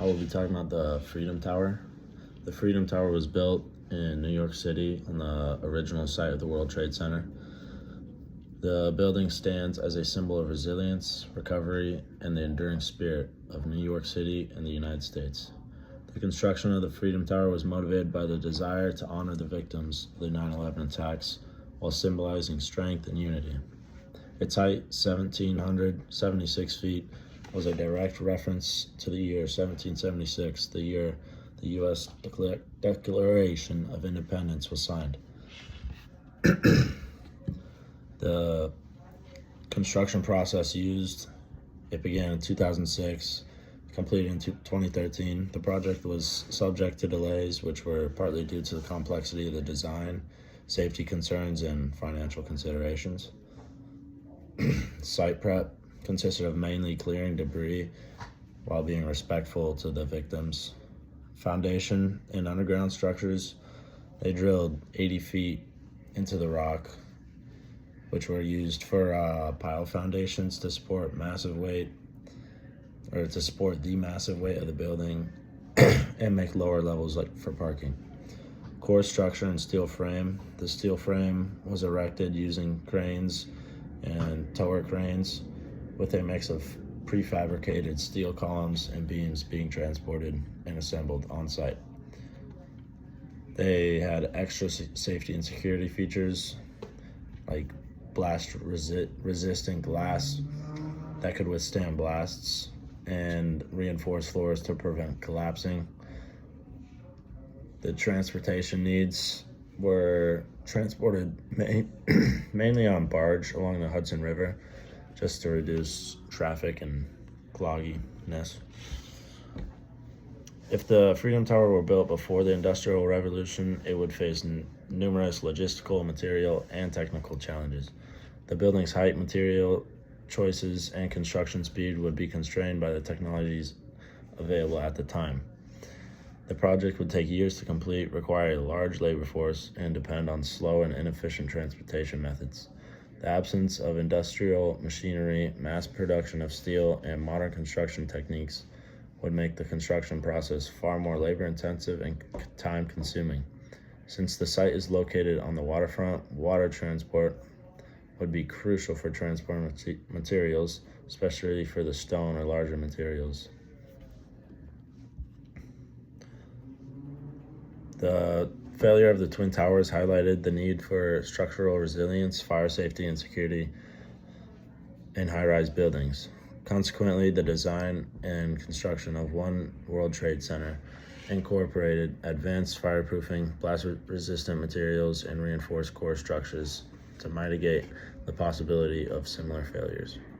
I will be talking about the Freedom Tower. The Freedom Tower was built in New York City on the original site of the World Trade Center. The building stands as a symbol of resilience, recovery, and the enduring spirit of New York City and the United States. The construction of the Freedom Tower was motivated by the desire to honor the victims of the 9/11 attacks while symbolizing strength and unity. Its height, 1,776 feet, was a direct reference to the year 1776, the year the U.S. Declaration of Independence was signed. The construction process used, it began in 2006, completed in 2013. The project was subject to delays, which were partly due to the complexity of the design, safety concerns, and financial considerations. Site prep consisted of mainly clearing debris while being respectful to the victims. Foundation and underground structures, they drilled 80 feet into the rock, which were used for pile foundations to support the massive weight of the building and make lower levels for parking. Core structure and steel frame. The steel frame was erected using cranes and tower cranes with a mix of prefabricated steel columns and beams being transported and assembled on site. They had extra safety and security features like blast resistant glass that could withstand blasts and reinforced floors to prevent collapsing. The transportation needs were transported mainly on barge along the Hudson River just to reduce traffic and clogginess. If the Freedom Tower were built before the Industrial Revolution, it would face numerous logistical, material, and technical challenges. The building's height, material choices, and construction speed would be constrained by the technologies available at the time. The project would take years to complete, require a large labor force, and depend on slow and inefficient transportation methods. The absence of industrial machinery, mass production of steel, and modern construction techniques would make the construction process far more labor-intensive and time-consuming. Since the site is located on the waterfront, water transport would be crucial for transporting materials, especially for the stone or larger materials. The failure of the Twin Towers highlighted the need for structural resilience, fire safety, and security in high-rise buildings. Consequently, the design and construction of One World Trade Center incorporated advanced fireproofing, blast-resistant materials, and reinforced core structures to mitigate the possibility of similar failures.